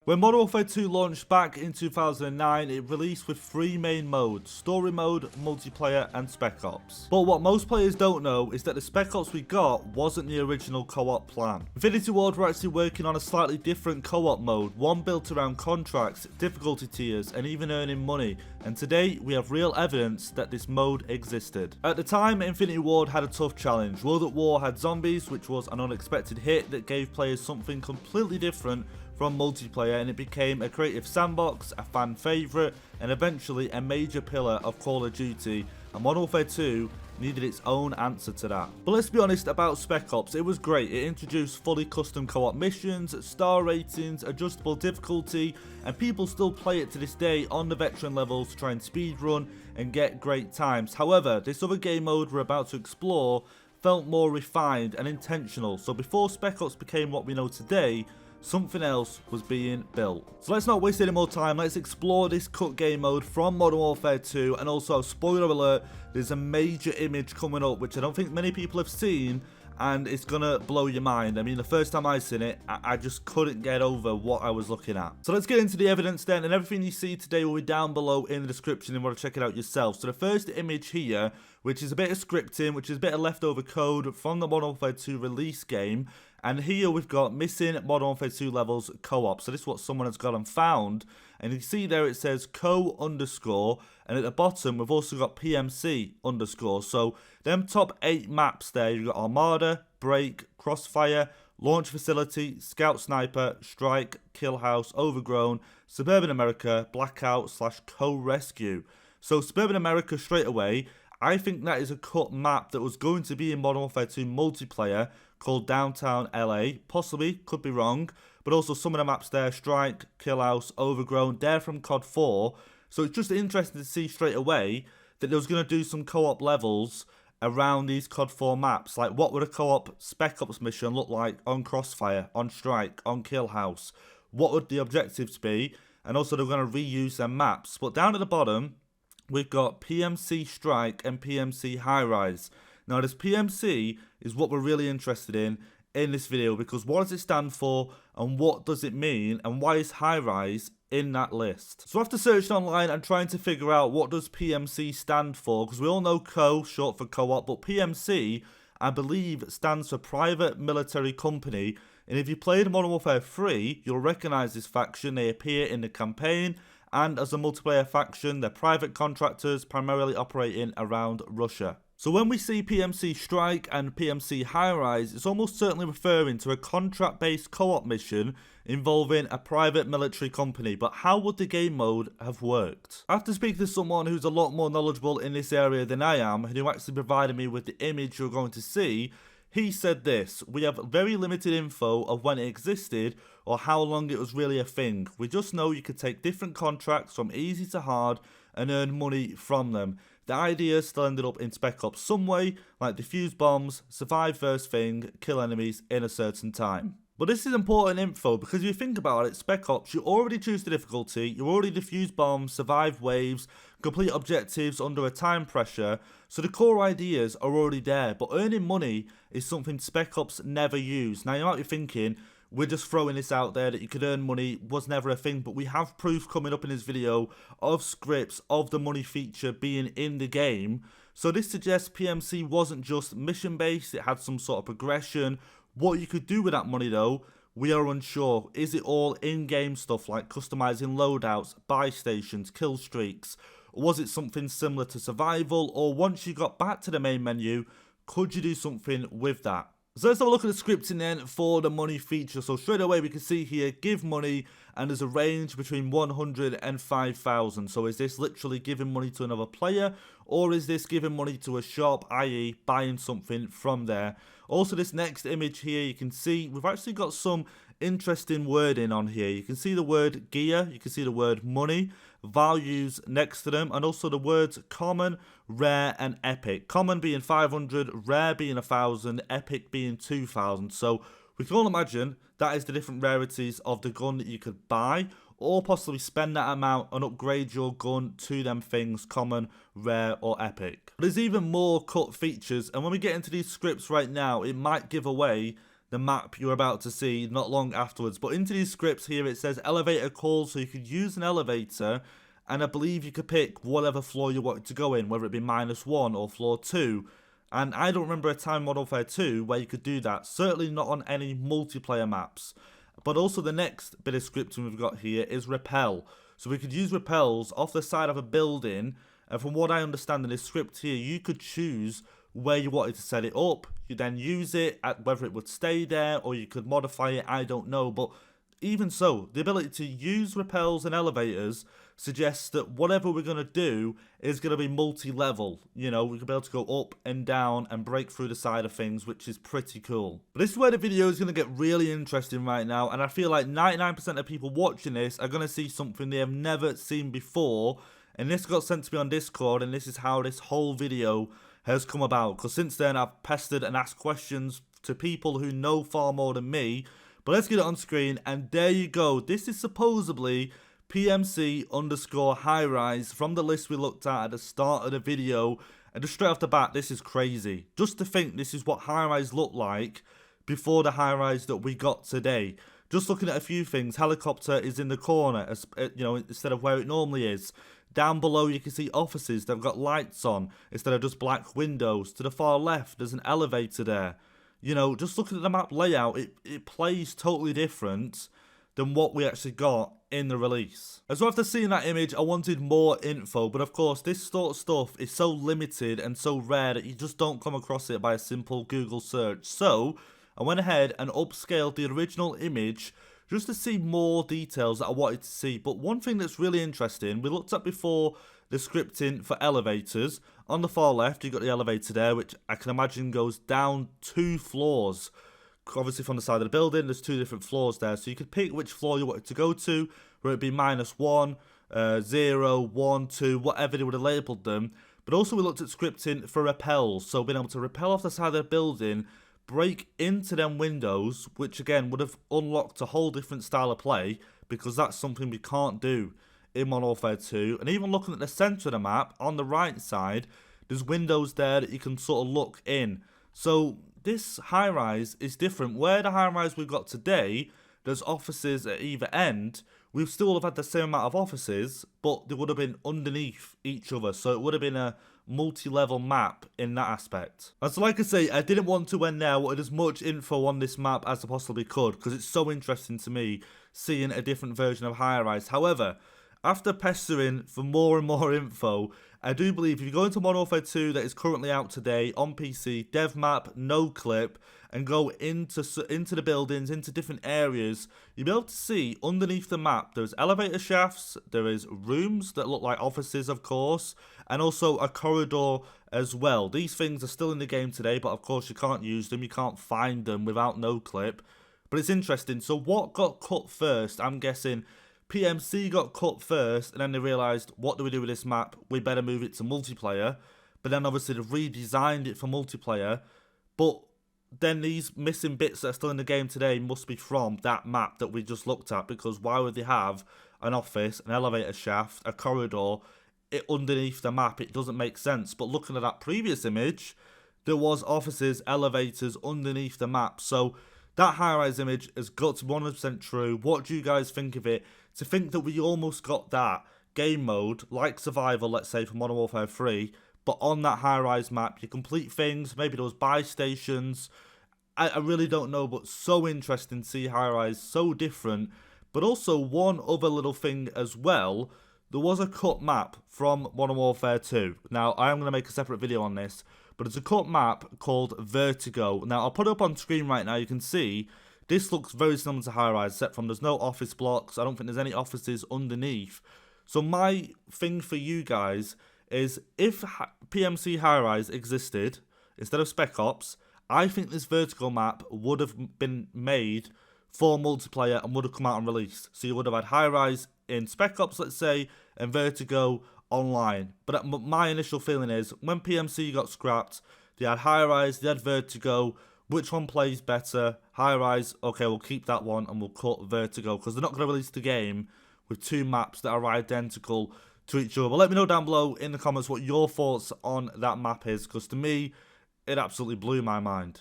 When Modern Warfare 2 launched back in 2009, it released with 3 main modes: Story Mode, Multiplayer and Spec Ops. But what most players don't know is that the Spec Ops we got wasn't the original co-op plan. Infinity Ward were actually working on a slightly different co-op mode, one built around contracts, difficulty tiers and even earning money, and today we have real evidence that this mode existed. At the time, Infinity Ward had a tough challenge. World at War had zombies, which was an unexpected hit that gave players something completely different from multiplayer, and it became a creative sandbox, a fan favourite, and eventually a major pillar of Call of Duty, and Modern Warfare 2 needed its own answer to that. But let's be honest about Spec Ops, it was great. It introduced fully custom co-op missions, star ratings, adjustable difficulty, and people still play it to this day on the veteran levels to try and speedrun and get great times. However, this other game mode we're about to explore felt more refined and intentional, so before Spec Ops became what we know today, something else was being built. So let's not waste any more time, let's explore this cut game mode from Modern Warfare 2, and also, spoiler alert, there's a major image coming up which I don't think many people have seen, and it's gonna blow your mind. I mean, the first time I seen it, I just couldn't get over what I was looking at. So let's get into the evidence then, and everything you see today will be down below in the description if you want to check it out yourself. So the first image here, which is a bit of scripting, which is a bit of leftover code from the Modern Warfare 2 release game, and here we've got missing Modern Warfare 2 levels co-op. So this is what someone has gone and found, and you see there it says co_, and at the bottom we've also got PMC_. So them top 8 maps there, you've got Armada, Break, Crossfire, Launch Facility, Scout Sniper, Strike, Kill House, Overgrown, Suburban America, Blackout / Co-Rescue. So Suburban America straight away, I think that is a cut map that was going to be in Modern Warfare 2 multiplayer called Downtown LA, possibly, could be wrong, but also some of the maps there, Strike, Kill House, Overgrown, they're from COD 4, so it's just interesting to see straight away that they was going to do some co-op levels around these COD 4 maps. Like, what would a co-op Spec Ops mission look like on Crossfire, on Strike, on Kill House? What would the objectives be? And also they're going to reuse their maps. But down at the bottom, we've got PMC Strike and PMC Highrise. Now this PMC is what we're really interested in this video, because what does it stand for and what does it mean, and why is Highrise in that list? So after searching online and trying to figure out what does PMC stand for, because we all know co, short for co-op, but PMC I believe stands for Private Military Company, and if you played Modern Warfare 3 you'll recognise this faction. They appear in the campaign, and as a multiplayer faction they're private contractors primarily operating around Russia. So when we see PMC Strike and PMC Highrise, it's almost certainly referring to a contract-based co-op mission involving a private military company, but how would the game mode have worked? After speaking to someone who's a lot more knowledgeable in this area than I am, and who actually provided me with the image you're going to see, he said this: we have very limited info of when it existed or how long it was really a thing. We just know you could take different contracts from easy to hard and earn money from them. The idea still ended up in Spec Ops some way, like defuse bombs, survive first thing, kill enemies in a certain time. But this is important info, because if you think about it, Spec Ops, you already choose the difficulty, you already defuse bombs, survive waves, complete objectives under a time pressure, so the core ideas are already there, but earning money is something Spec Ops never used. Now you might be thinking, we're just throwing this out there that you could earn money was never a thing, but we have proof coming up in this video of scripts of the money feature being in the game. So this suggests PMC wasn't just mission based, it had some sort of progression. What you could do with that money though, we are unsure. Is it all in-game stuff like customizing loadouts, buy stations, kill streaks? Or was it something similar to survival? Or once you got back to the main menu, could you do something with that? So let's have a look at the scripting then for the money feature. So straight away we can see here, give money, and there's a range between 100 and 5,000. So is this literally giving money to another player, or is this giving money to a shop, i.e. buying something from there? Also this next image here, you can see we've actually got some interesting wording on here. You can see the word gear, you can see the word money, values next to them, and also the words common, rare and epic. Common being 500, rare being 1,000, epic being 2,000. So we can all imagine that is the different rarities of the gun that you could buy, or possibly spend that amount and upgrade your gun to them things, common, rare or epic. But there's even more cut features, and when we get into these scripts right now, it might give away the map you're about to see not long afterwards. But into these scripts here, it says elevator calls, so you could use an elevator, and I believe you could pick whatever floor you wanted to go in, whether it be -1 or floor 2. And I don't remember a time in Modern Warfare 2 where you could do that, certainly not on any multiplayer maps. But also the next bit of scripting we've got here is repel. So we could use repels off the side of a building, and from what I understand in this script here, you could choose where you wanted to set it up. You then use it, whether it would stay there or you could modify it, I don't know. But even so, the ability to use repels and elevators suggests that whatever we're going to do is going to be multi-level. You know, we're going to be able to go up and down and break through the side of things, which is pretty cool. But this is where the video is going to get really interesting right now, and I feel like 99% of people watching this are going to see something they have never seen before, and this got sent to me on Discord, and this is how this whole video has come about, because since then I've pestered and asked questions to people who know far more than me. But let's get it on screen, and there you go. This is supposedly PMC_Highrise from the list we looked at the start of the video, and just straight off the bat, this is crazy. Just to think this is what Highrise looked like before the Highrise that we got today. Just looking at a few things, helicopter is in the corner, you know, instead of where it normally is. Down below you can see offices that have got lights on instead of just black windows. To the far left there's an elevator there. You know, just looking at the map layout, it plays totally different than what we actually got in the release. As well, after seeing that image, I wanted more info, but of course this sort of stuff is so limited and so rare that you just don't come across it by a simple Google search. So I went ahead and upscaled the original image just to see more details that I wanted to see. But one thing that's really interesting, we looked at before the scripting for elevators. On the far left, you've got the elevator there, which I can imagine goes down 2 floors. Obviously from the side of the building, there's 2 different floors there. So you could pick which floor you wanted to go to, whether it be -1, 0, 1, 2, whatever they would have labelled them. But also we looked at scripting for repels. So being able to repel off the side of the building, break into them windows, which again would have unlocked a whole different style of play, because that's something we can't do in Modern Warfare 2. And even looking at the centre of the map, on the right side, there's windows there that you can sort of look in. So this Highrise is different. Where the Highrise we've got today, there's offices at either end, we still have had the same amount of offices, but they would have been underneath each other. So it would have been a multi-level map in that aspect. And so like I say, I didn't want to end there. I wanted as much info on this map as I possibly could, because it's so interesting to me seeing a different version of Highrise. However, after pestering for more and more info, I do believe if you go into Modern Warfare 2 that is currently out today on PC, dev map, no clip, and go into the buildings, into different areas, you'll be able to see underneath the map there's elevator shafts, there is rooms that look like offices of course, and also a corridor as well. These things are still in the game today, but of course you can't use them, you can't find them without no clip. But it's interesting. So what got cut first? I'm guessing PMC got cut first, and then they realised, what do we do with this map? We better move it to multiplayer. But then obviously they've redesigned it for multiplayer. But then these missing bits that are still in the game today must be from that map that we just looked at, because why would they have an office, an elevator shaft, a corridor underneath the map? It doesn't make sense. But looking at that previous image, there was offices, elevators underneath the map. So that Highrise image has got to be 100% true. What do you guys think of it? To think that we almost got that game mode, like Survival, let's say, for Modern Warfare 3, but on that Highrise map, you complete things, maybe there was buy stations, I really don't know, but so interesting to see Highrise, so different. But also one other little thing as well, there was a cut map from Modern Warfare 2. Now, I am going to make a separate video on this, but it's a cut map called Vertigo. Now, I'll put it up on screen right now, you can see this looks very similar to Highrise, except from there's no office blocks. I don't think there's any offices underneath. So my thing for you guys is, if PMC Highrise existed instead of Spec Ops, I think this vertical map would have been made for multiplayer and would have come out and released. So you would have had Highrise in Spec Ops, let's say, and Vertigo online. But my initial feeling is, when PMC got scrapped, they had Highrise, they had Vertigo. Which one plays better? Highrise, okay, we'll keep that one and we'll cut Vertigo, because they're not going to release the game with 2 maps that are identical to each other. But let me know down below in the comments what your thoughts on that map is, because to me, it absolutely blew my mind.